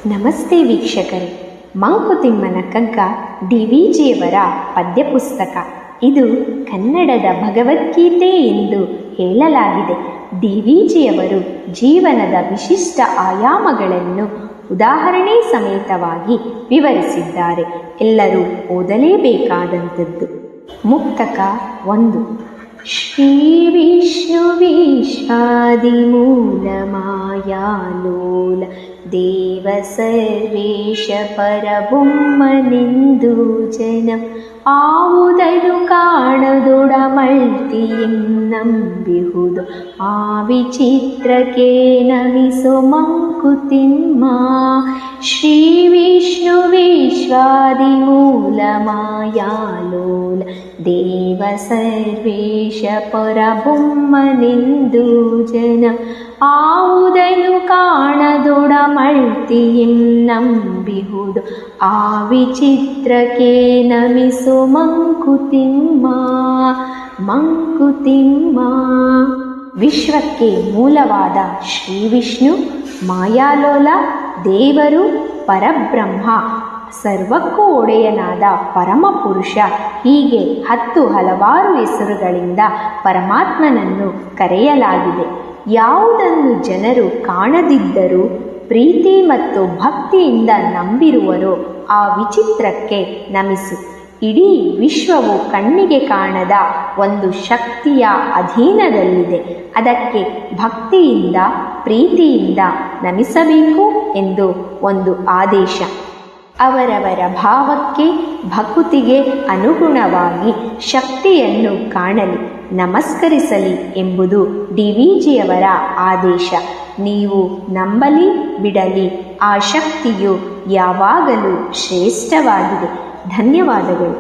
ನಮಸ್ತೆ ವೀಕ್ಷಕರೇ, ಮಂಕುತಿಮ್ಮನ ಕಗ್ಗ ಡಿ.ವಿ.ಜಿಯವರ ಪದ್ಯಪುಸ್ತಕ. ಇದು ಕನ್ನಡದ ಭಗವದ್ಗೀತೆ ಎಂದು ಹೇಳಲಾಗಿದೆ. ಡಿ.ವಿ.ಜಿಯವರು ಜೀವನದ ವಿಶಿಷ್ಟ ಆಯಾಮಗಳನ್ನು ಉದಾಹರಣೆ ಸಮೇತವಾಗಿ ವಿವರಿಸಿದ್ದಾರೆ. ಎಲ್ಲರೂ ಓದಲೇಬೇಕಾದಂಥದ್ದು. ಮುಕ್ತಕ 1. ಶ್ರೀ ವಿಷ್ಣು ವಿಶ್ವಾದಿಮೂಲ ಮಾಯಾಲೋಲ ದೇವ ಸರ್ವೇಶ ಪರಬೊಮ್ಮನೆಂದು ಜನ ಆವುದನು ಕಾಣದೊಡಮಳ್ತಿಯಿಂ ನಂಬಿಹುದು ಆ ವಿಚಿತ್ರಕ್ಕೆ ನಮಿಸೋ ಮಂಕುತಿಮ್ಮ. ಶ್ರೀ ವಿಷ್ಣು ವಿಶ್ವಾದಿಮೂಲ ಮಾಯಾಲೋಲ ದೇವ ಸರ್ವೇಶ ಪರಬೊಮ್ಮನೆಂದು ಜನ ಆವುದನು ಕಾಣದೊಡಮಳ್ತಿಯಿಂ ನಂಬಿಹುದು ಆ ವಿಚಿತ್ರಕ್ಕೆ ನಮಿಸೋ ಮಂಕುತಿಮ್ಮ. ಮಂಕುತಿಮ್ಮ. ವಿಶ್ವಕ್ಕೆ ಮೂಲವಾದ ಶ್ರೀ ವಿಷ್ಣು, ಮಾಯಾಲೋಲ ದೇವರು, ಪರಬ್ರಹ್ಮ, ಸರ್ವಕ್ಕೂ ಒಡೆಯನಾದ ಪರಮಪುರುಷ, ಹೀಗೆ 10 ಹಲವಾರು ಹೆಸರುಗಳಿಂದ ಪರಮಾತ್ಮನನ್ನು ಕರೆಯಲಾಗಿದೆ. ಯಾವುದನ್ನು ಜನರು ಕಾಣದಿದ್ದರೂ ಪ್ರೀತಿ ಮತ್ತು ಭಕ್ತಿಯಿಂದ ನಂಬಿರುವರೋ ಆ ವಿಚಿತ್ರಕ್ಕೆ ನಮಿಸು. ಇಡೀ ವಿಶ್ವವು ಕಣ್ಣಿಗೆ ಕಾಣದ ಒಂದು ಶಕ್ತಿಯ ಅಧೀನದಲ್ಲಿದೆ. ಅದಕ್ಕೆ ಭಕ್ತಿಯಿಂದ ಪ್ರೀತಿಯಿಂದ ನಮಿಸಬೇಕು ಎಂದು ಒಂದು ಆದೇಶ. ಅವರವರ ಭಾವಕ್ಕೆ ಭಕುತಿಗೆ ಅನುಗುಣವಾಗಿ ಶಕ್ತಿಯನ್ನು ಕಾಣಲಿ, ನಮಸ್ಕರಿಸಲಿ ಎಂಬುದು ಡಿ.ವಿ.ಜಿಯವರ ಆದೇಶ. ನೀವು ನಂಬಲಿ ಬಿಡಲಿ, ಆ ಶಕ್ತಿಯು ಯಾವಾಗಲೂ ಶ್ರೇಷ್ಠವಾಗಿದೆ. ಧನ್ಯವಾದಗಳು.